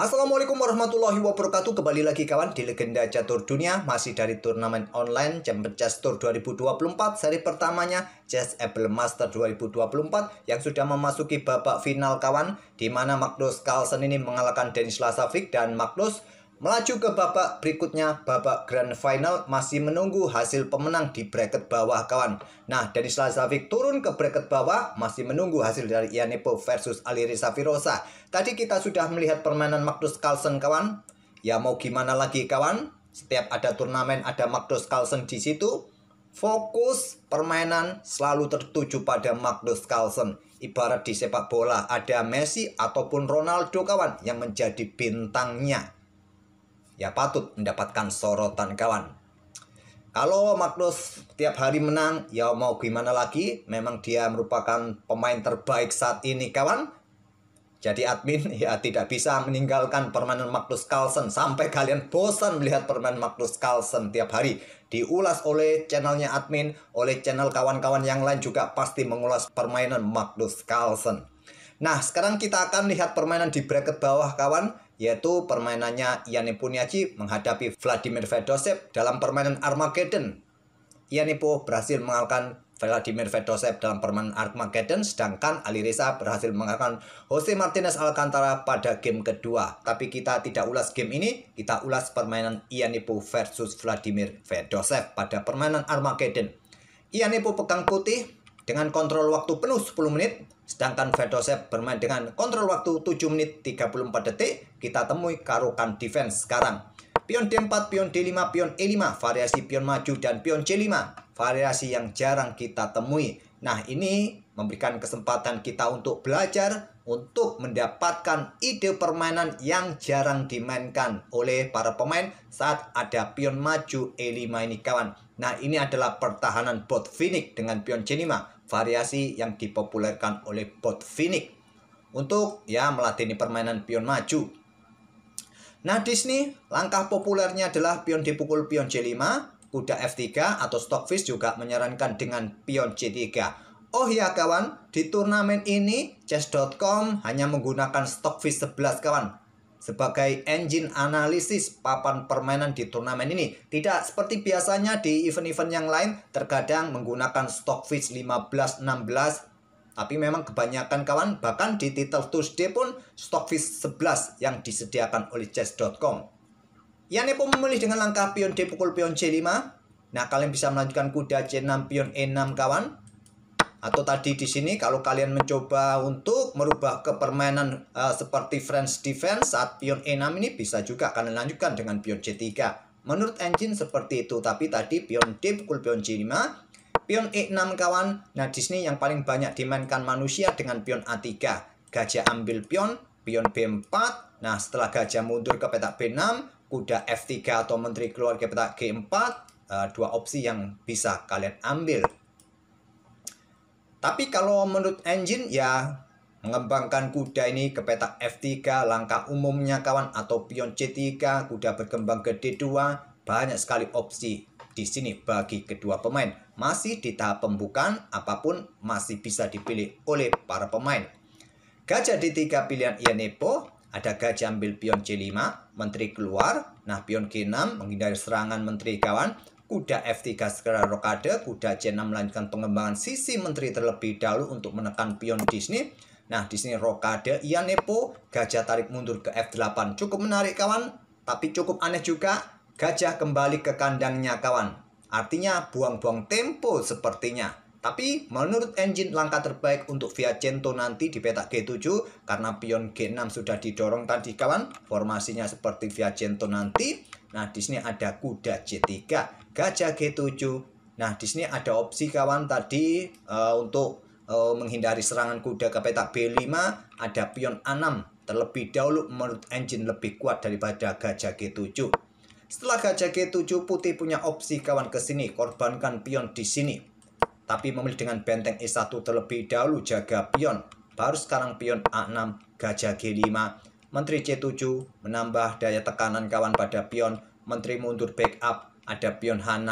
Assalamualaikum warahmatullahi wabarakatuh. Kembali lagi kawan di Legenda Catur Dunia. Masih dari turnamen online Champions Chess Tour 2024. Seri pertamanya Chess Apple Master 2024 yang sudah memasuki babak final kawan, di mana Magnus Carlsen ini mengalahkan Denis Lazovic. Dan Magnus melaju ke babak berikutnya, babak Grand Final, masih menunggu hasil pemenang di bracket bawah kawan. Nah, Denis Lazovic turun ke bracket bawah, masih menunggu hasil dari Ian Nepomuk versus Alireza Firoza. Tadi kita sudah melihat permainan Magnus Carlsen kawan. Ya mau gimana lagi kawan? Setiap ada turnamen ada Magnus Carlsen di situ. Fokus permainan selalu tertuju pada Magnus Carlsen. Ibarat di sepak bola ada Messi ataupun Ronaldo kawan yang menjadi bintangnya. Ya patut mendapatkan sorotan kawan. Kalau Magnus tiap hari menang, ya mau gimana lagi? Memang dia merupakan pemain terbaik saat ini kawan. Jadi admin ya tidak bisa meninggalkan permainan Magnus Carlsen sampai kalian bosan melihat permainan Magnus Carlsen tiap hari. Diulas oleh channelnya admin, oleh channel kawan-kawan yang lain juga pasti mengulas permainan Magnus Carlsen. Nah, sekarang kita akan lihat permainan di bracket bawah kawan, yaitu permainannya Ian Nepomuk menghadapi Vladimir Fedosev dalam permainan Armageddon. Ian Nepomuk berhasil mengalahkan Vladimir Fedosev dalam permainan Armageddon, sedangkan Alireza berhasil mengalahkan Jose Martinez Alcantara pada game kedua. Tapi kita tidak ulas game ini, kita ulas permainan Ian Nepomuk versus Vladimir Fedosev pada permainan Armageddon. Ian Nepomuk pegang putih dengan kontrol waktu penuh 10 menit, sedangkan Fedosev bermain dengan kontrol waktu 7 menit 34 detik. Kita temui Caro-Kann defense sekarang. Pion D4, pion D5, pion E5, variasi pion maju dan pion C5, variasi yang jarang kita temui. Nah, ini memberikan kesempatan kita untuk belajar, untuk mendapatkan ide permainan yang jarang dimainkan oleh para pemain saat ada pion maju E5 ini kawan. Nah, ini adalah pertahanan bot Phoenix dengan pion C5, variasi yang dipopulerkan oleh bot Phoenix untuk ya melatih permainan pion maju. Nah, di sini langkah populernya adalah pion dipukul pion C5, kuda F3 atau Stockfish juga menyarankan dengan pion C3. Oh ya kawan, di turnamen ini chess.com hanya menggunakan Stockfish 11 kawan sebagai engine analisis papan permainan di turnamen ini. Tidak seperti biasanya di event-event yang lain, terkadang menggunakan Stockfish 15, 16. Tapi memang kebanyakan kawan, bahkan di title Tuesday pun Stockfish 11 yang disediakan oleh chess.com. Ian Nepomuk memilih dengan langkah pion D pukul pion C5. Nah, kalian bisa melanjutkan kuda C6 pion E6 kawan. Atau tadi di sini kalau kalian mencoba untuk merubah ke permainan seperti French defense saat pion E6 ini, bisa juga kalian lanjutkan dengan pion C3. Menurut engine seperti itu, tapi tadi pion D pukul pion C5, pion E6 kawan. Nah, di sini yang paling banyak dimainkan manusia dengan pion A3. Gajah ambil pion, pion B4. Nah, setelah gajah mundur ke petak B6, kuda F3 atau menteri keluar ke petak G4. Dua opsi yang bisa kalian ambil. Tapi kalau menurut engine ya mengembangkan kuda ini ke petak F3, langkah umumnya kawan, atau pion C3, kuda berkembang ke D2, banyak sekali opsi di sini bagi kedua pemain. Masih di tahap pembukaan, apapun masih bisa dipilih oleh para pemain. Gajah D3 pilihan Ian Nepomuk, ada gajah ambil pion C5, menteri keluar. Nah, pion G6 menghindari serangan menteri kawan. Kuda F3 segera rokade, kuda C6 melanjutkan pengembangan sisi menteri terlebih dahulu untuk menekan pion di sini. Nah, di sini rokade Ian Nepomuk, gajah tarik mundur ke F8. Cukup menarik kawan, tapi cukup aneh juga. Gajah kembali ke kandangnya kawan. Artinya buang-buang tempo sepertinya. Tapi menurut engine langkah terbaik untuk Vicenzo nanti di petak G7 karena pion G6 sudah didorong tadi kawan. Formasinya seperti Vicenzo nanti. Nah, di sini ada kuda C3, gajah G7. Nah, di sini ada opsi kawan tadi untuk menghindari serangan kuda ke petak B5, ada pion A6. Terlebih dahulu menurut engine lebih kuat daripada gajah G7. Setelah gajah G7, putih punya opsi kawan ke sini, korbankan pion di sini. Tapi memilih dengan benteng E1 terlebih dahulu, jaga pion. Baru sekarang pion A6, gajah G5. Menteri C7 menambah daya tekanan kawan pada pion. Menteri mundur backup, ada pion H6,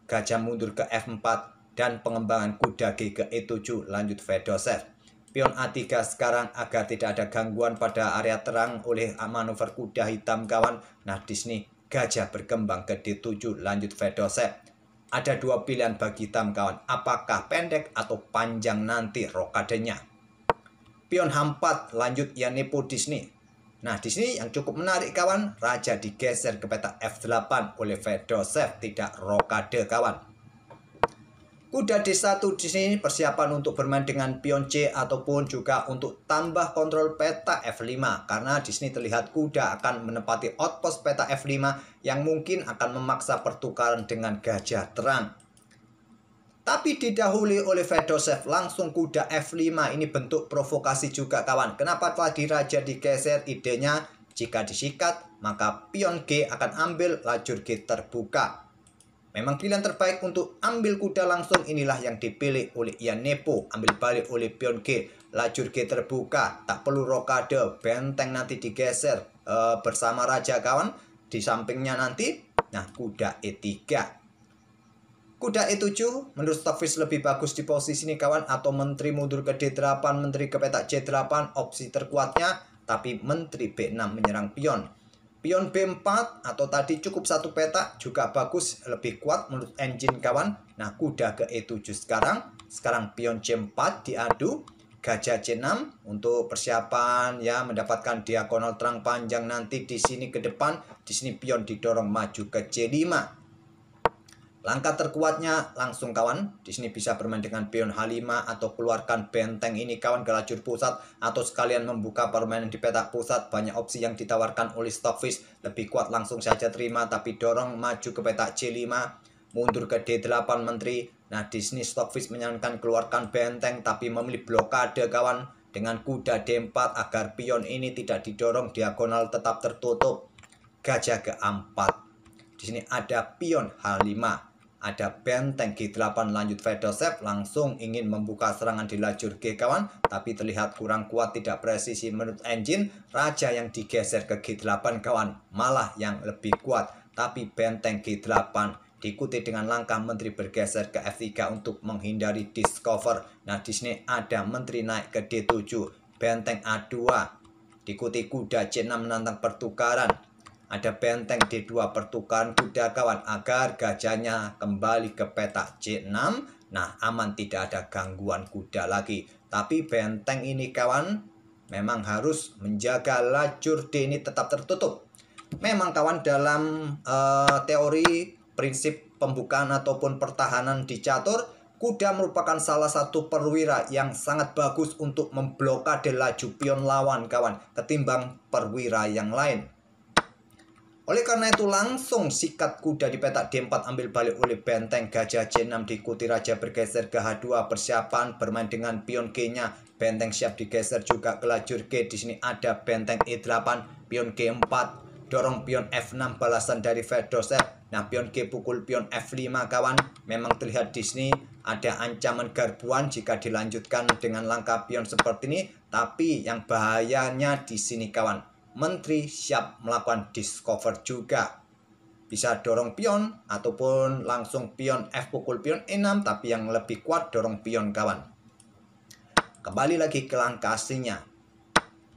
gajah mundur ke F4, dan pengembangan kuda G ke E7, lanjut Fedosev. Pion A3 sekarang agar tidak ada gangguan pada area terang oleh manuver kuda hitam kawan. Nah di sini gajah berkembang ke D7 lanjut Fedosep. Ada dua pilihan bagi hitam kawan, apakah pendek atau panjang nanti rokadenya. Pion H4 lanjut Yanepo di sini. Nah di sini yang cukup menarik kawan, raja digeser ke peta F8 oleh Fedosep, tidak rokade kawan. Kuda D1 di sini persiapan untuk bermain dengan pion C ataupun juga untuk tambah kontrol peta F5 karena di sini terlihat kuda akan menempati outpost peta F5 yang mungkin akan memaksa pertukaran dengan gajah terang. Tapi didahului oleh Fedosep langsung kuda F5, ini bentuk provokasi juga kawan. Kenapa tadi raja digeser? Idenya jika disikat maka pion G akan ambil lajur G terbuka. Memang pilihan terbaik untuk ambil kuda langsung inilah yang dipilih oleh Yanepo. Ambil balik oleh pion G, lajur G terbuka, tak perlu rokade, benteng nanti digeser bersama raja kawan. Di sampingnya nanti, nah kuda E3. Kuda E7 menurut Stockfish lebih bagus di posisi ini kawan. Atau menteri mundur ke D8, menteri ke petak C8, opsi terkuatnya. Tapi menteri B6 menyerang pion. Pion B4 atau tadi cukup satu petak juga bagus, lebih kuat menurut engine kawan. Nah kuda ke E7 sekarang pion C4 diadu, gajah C6 untuk persiapan ya mendapatkan diagonal terang panjang nanti di sini ke depan. Di sini pion didorong maju ke C5. Langkah terkuatnya langsung kawan. Di sini bisa bermain dengan pion H5 atau keluarkan benteng ini kawan ke lajur pusat atau sekalian membuka permainan di petak pusat. Banyak opsi yang ditawarkan oleh Stockfish. Lebih kuat langsung saja terima tapi dorong maju ke petak C5, mundur ke D8 menteri. Nah, di sini Stockfish menyarankan keluarkan benteng tapi memilih blokade kawan dengan kuda D4 agar pion ini tidak didorong, diagonal tetap tertutup. Gajah ke A4. Di sini ada pion H5. Ada benteng G8 lanjut Fedosep langsung ingin membuka serangan di lajur G kawan. Tapi terlihat kurang kuat, tidak presisi menurut engine. Raja yang digeser ke G8 kawan, malah yang lebih kuat. Tapi benteng G8 diikuti dengan langkah menteri bergeser ke F3 untuk menghindari discover. Nah di sini ada menteri naik ke D7, benteng A2. Diikuti kuda C6 menantang pertukaran. Ada benteng D2 pertukaran kuda kawan agar gajahnya kembali ke petak C6. Nah aman, tidak ada gangguan kuda lagi. Tapi benteng ini kawan memang harus menjaga lajur D ini tetap tertutup. Memang kawan dalam teori prinsip pembukaan ataupun pertahanan di catur, kuda merupakan salah satu perwira yang sangat bagus untuk memblokade laju pion lawan kawan ketimbang perwira yang lain. Oleh karena itu langsung sikat kuda di petak D4 ambil balik oleh benteng, gajah C6 diikuti raja bergeser ke H2 persiapan bermain dengan pion G-nya. Benteng siap digeser juga ke lajur G. Di sini ada benteng E8, pion G4, dorong pion F6 balasan dari Fedosep. Nah pion G pukul pion F5 kawan. Memang terlihat di sini ada ancaman garbuan jika dilanjutkan dengan langkah pion seperti ini. Tapi yang bahayanya di sini kawan, menteri siap melakukan discover juga. Bisa dorong pion ataupun langsung pion F pukul pion E6, tapi yang lebih kuat dorong pion kawan. Kembali lagi ke langkah aslinya.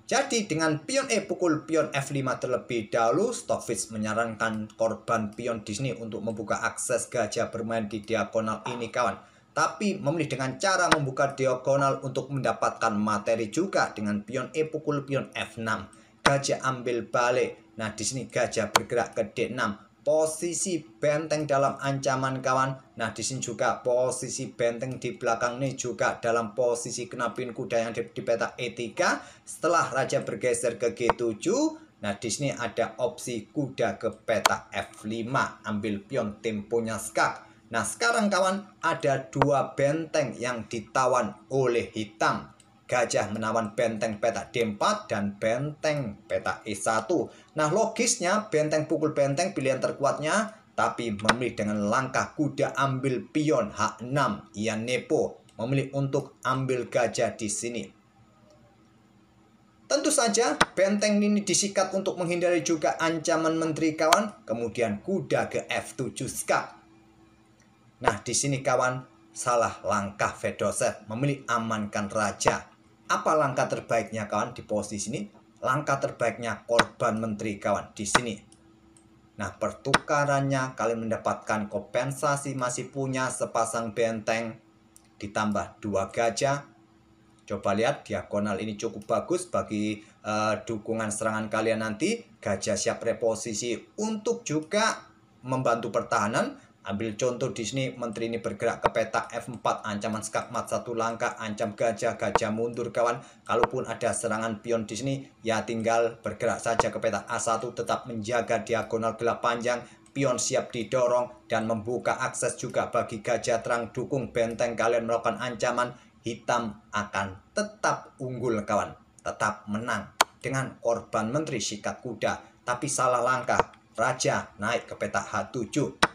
Jadi dengan pion E pukul pion F5 terlebih dahulu, Stockfish menyarankan korban pion di sini untuk membuka akses gajah bermain di diagonal ini kawan. Tapi memilih dengan cara membuka diagonal untuk mendapatkan materi juga dengan pion E pukul pion F6. Gajah ambil balik. Nah di sini gajah bergerak ke D6. Posisi benteng dalam ancaman kawan. Nah di sini juga posisi benteng di belakang ini juga dalam posisi kena pion kuda yang di petak E3. Setelah raja bergeser ke G7. Nah di sini ada opsi kuda ke petak F5. Ambil pion, temponya skak. Nah sekarang kawan ada dua benteng yang ditawan oleh hitam. Gajah menawan benteng petak D4 dan benteng petak E1. Nah logisnya benteng pukul benteng pilihan terkuatnya, tapi memilih dengan langkah kuda ambil pion H6. Yanepo memilih untuk ambil gajah di sini. Tentu saja benteng ini disikat untuk menghindari juga ancaman menteri kawan. Kemudian kuda ke F7 skak. Nah di sini kawan salah langkah Fedosep, memilih amankan raja. Apa langkah terbaiknya kawan di posisi ini? Langkah terbaiknya korban menteri kawan di sini. Nah, pertukarannya kalian mendapatkan kompensasi masih punya sepasang benteng ditambah 2 gajah. Coba lihat diagonal ini cukup bagus bagi dukungan serangan kalian nanti. Gajah siap reposisi untuk juga membantu pertahanan. Ambil contoh di sini, menteri ini bergerak ke petak F4, ancaman skakmat 1 langkah, ancam gajah, gajah mundur kawan. Kalaupun ada serangan pion di sini, ya tinggal bergerak saja ke petak A1, tetap menjaga diagonal gelap panjang. Pion siap didorong dan membuka akses juga bagi gajah terang dukung benteng kalian melakukan ancaman. Hitam akan tetap unggul kawan, tetap menang dengan korban menteri sikat kuda. Tapi salah langkah, raja naik ke petak H7.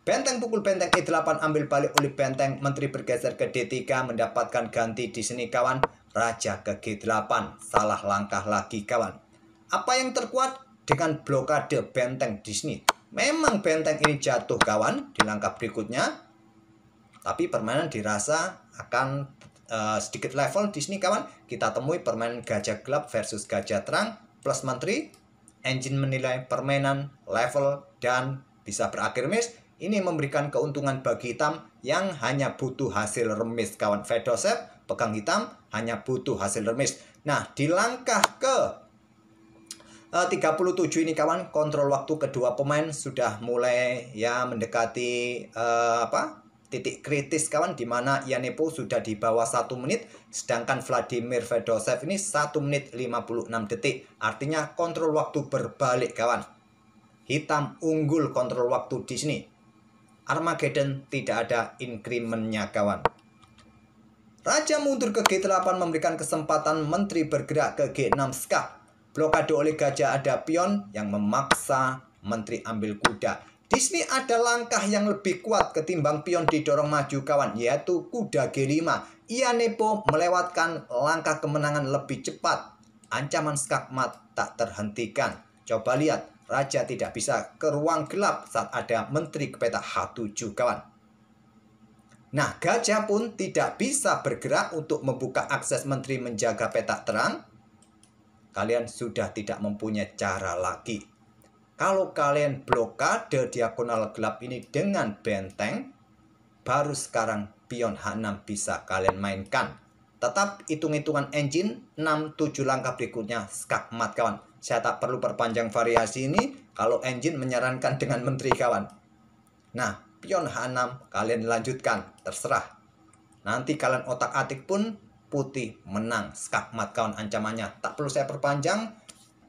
Benteng pukul benteng E8 ambil balik oleh benteng, menteri bergeser ke D3 mendapatkan ganti di sini kawan. Raja ke G8, salah langkah lagi kawan. Apa yang terkuat dengan blokade benteng di sini? Memang benteng ini jatuh kawan di langkah berikutnya, tapi permainan dirasa akan sedikit level di sini kawan. Kita temui permainan gajah gelap versus gajah terang plus menteri. Engine menilai permainan level dan bisa berakhir miss. Ini memberikan keuntungan bagi hitam yang hanya butuh hasil remis kawan. Fedosep pegang hitam hanya butuh hasil remis. Nah, di langkah ke 37 ini kawan, kontrol waktu kedua pemain sudah mulai ya mendekati titik kritis kawan, di mana Yanepo sudah di bawah 1 menit, sedangkan Vladimir Fedosep ini 1 menit 56 detik. Artinya kontrol waktu berbalik kawan. Hitam unggul kontrol waktu di sini. Armageddon tidak ada incrementnya kawan. Raja mundur ke G8 memberikan kesempatan menteri bergerak ke G6 skak. Blokade oleh gajah, ada pion yang memaksa menteri ambil kuda. Di sini ada langkah yang lebih kuat ketimbang pion didorong maju kawan, yaitu kuda G5. Yanepo melewatkan langkah kemenangan lebih cepat. Ancaman skakmat tak terhentikan. Coba lihat, raja tidak bisa ke ruang gelap saat ada menteri ke petak H7 kawan. Nah, gajah pun tidak bisa bergerak untuk membuka akses menteri menjaga petak terang. Kalian sudah tidak mempunyai cara lagi. Kalau kalian blokade diagonal gelap ini dengan benteng, baru sekarang pion H6 bisa kalian mainkan. Tetap hitung-hitungan engine, 6-7 langkah berikutnya skakmat kawan. Saya tak perlu perpanjang variasi ini kalau engine menyarankan dengan menteri kawan. Nah, pion H6 kalian lanjutkan, terserah. Nanti kalian otak-atik pun putih menang. Skakmat kawan ancamannya. Tak perlu saya perpanjang.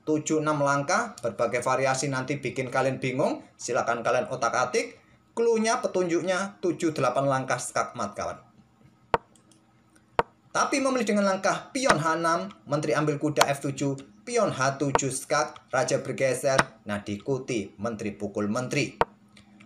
7-6 langkah, berbagai variasi nanti bikin kalian bingung. Silakan kalian otak-atik. Cluenya, petunjuknya 7-8 langkah skakmat kawan. Tapi memilih dengan langkah pion H6, menteri ambil kuda F7, pion H7 skak, raja bergeser, nah diikuti menteri pukul menteri.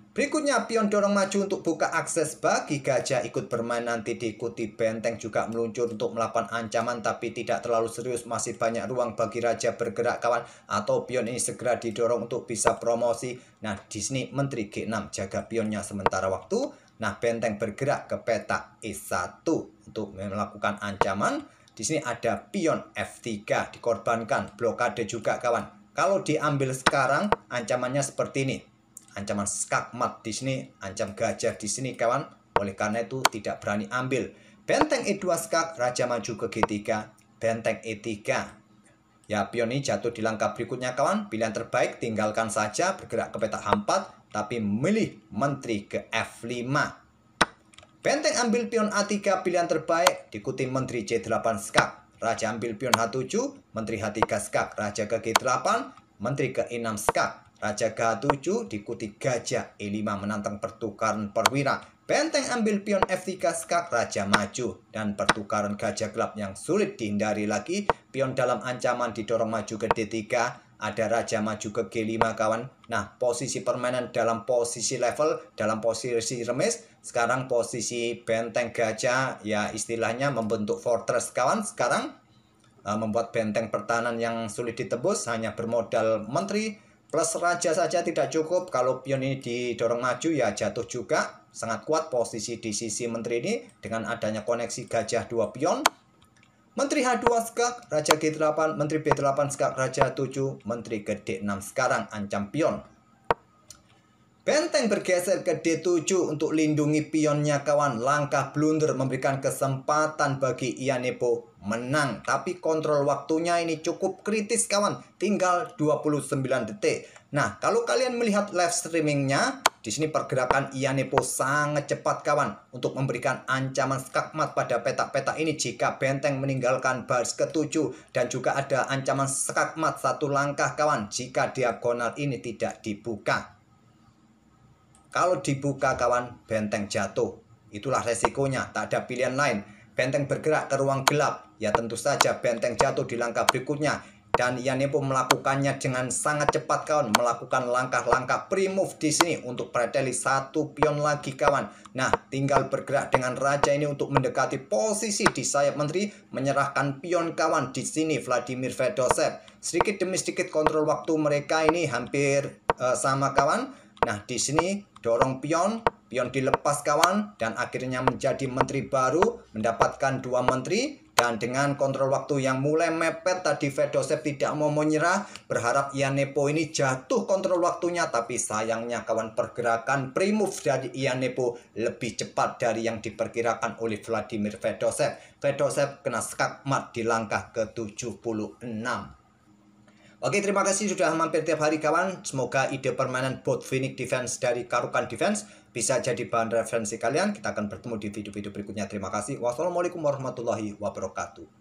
Berikutnya pion dorong maju untuk buka akses bagi gajah ikut bermain, nanti diikuti benteng juga meluncur untuk melakukan ancaman tapi tidak terlalu serius, masih banyak ruang bagi raja bergerak kawan, atau pion ini segera didorong untuk bisa promosi. Nah di sini menteri G6 jaga pionnya sementara waktu. Nah, benteng bergerak ke petak E1 untuk melakukan ancaman. Di sini ada pion F3 dikorbankan, blokade juga kawan. Kalau diambil sekarang, ancamannya seperti ini. Ancaman skakmat di sini, ancam gajah di sini kawan. Oleh karena itu tidak berani ambil. Benteng E2 skak, raja maju ke G3, benteng E3. Ya, pion ini jatuh di langkah berikutnya kawan. Pilihan terbaik tinggalkan saja, bergerak ke petak H4. Tapi memilih menteri ke F5. Benteng ambil pion A3, pilihan terbaik, diikuti menteri C8 skak. Raja ambil pion H7, menteri H3 skak. Raja ke G8, menteri ke E6 skak. Raja ke H7, diikuti gajah E5 menantang pertukaran perwira. Benteng ambil pion F3 skak, raja maju. Dan pertukaran gajah gelap yang sulit dihindari lagi. Pion dalam ancaman didorong maju ke D3. Ada raja maju ke G5 kawan. Nah, posisi permainan dalam posisi level, dalam posisi remis. Sekarang posisi benteng gajah, ya istilahnya membentuk fortress kawan. Sekarang membuat benteng pertahanan yang sulit ditebus, hanya bermodal menteri plus raja saja tidak cukup. Kalau pion ini didorong maju ya jatuh juga. Sangat kuat posisi di sisi menteri ini dengan adanya koneksi gajah 2 pion. Menteri H2 skak, Raja G8, Menteri B8 skak, Raja 7, Menteri ke D6 sekarang ancam pion. Benteng bergeser ke D7 untuk lindungi pionnya kawan. Langkah blunder memberikan kesempatan bagi Ianepo menang. Tapi kontrol waktunya ini cukup kritis kawan. Tinggal 29 detik. Nah, kalau kalian melihat live streamingnya, di sini pergerakan Ianepo sangat cepat kawan. Untuk memberikan ancaman skakmat pada petak-petak ini jika benteng meninggalkan baris ke-7. Dan juga ada ancaman skakmat satu langkah kawan jika diagonal ini tidak dibuka. Kalau dibuka kawan, benteng jatuh. Itulah resikonya, tak ada pilihan lain. Benteng bergerak ke ruang gelap, ya tentu saja benteng jatuh di langkah berikutnya. Dan Ianepo melakukannya dengan sangat cepat kawan, melakukan langkah-langkah pre-move di sini untuk preteli satu pion lagi kawan. Nah, tinggal bergerak dengan raja ini untuk mendekati posisi di sayap menteri, menyerahkan pion kawan di sini Vladimir Fedosev. Sedikit demi sedikit kontrol waktu mereka ini hampir sama kawan. Nah, di sini dorong pion dilepas kawan, dan akhirnya menjadi menteri baru, mendapatkan 2 menteri. Dan dengan kontrol waktu yang mulai mepet tadi, Fedosev tidak mau menyerah, berharap Ianepo ini jatuh kontrol waktunya. Tapi sayangnya kawan, pergerakan pre-move dari Ianepo lebih cepat dari yang diperkirakan oleh Vladimir Fedosev. Fedosev kena skakmat di langkah ke-76. Oke, terima kasih sudah mampir tiap hari kawan. Semoga ide permainan bot Phoenix Defense dari Karukan Defense bisa jadi bahan referensi kalian. Kita akan bertemu di video-video berikutnya. Terima kasih. Wassalamualaikum warahmatullahi wabarakatuh.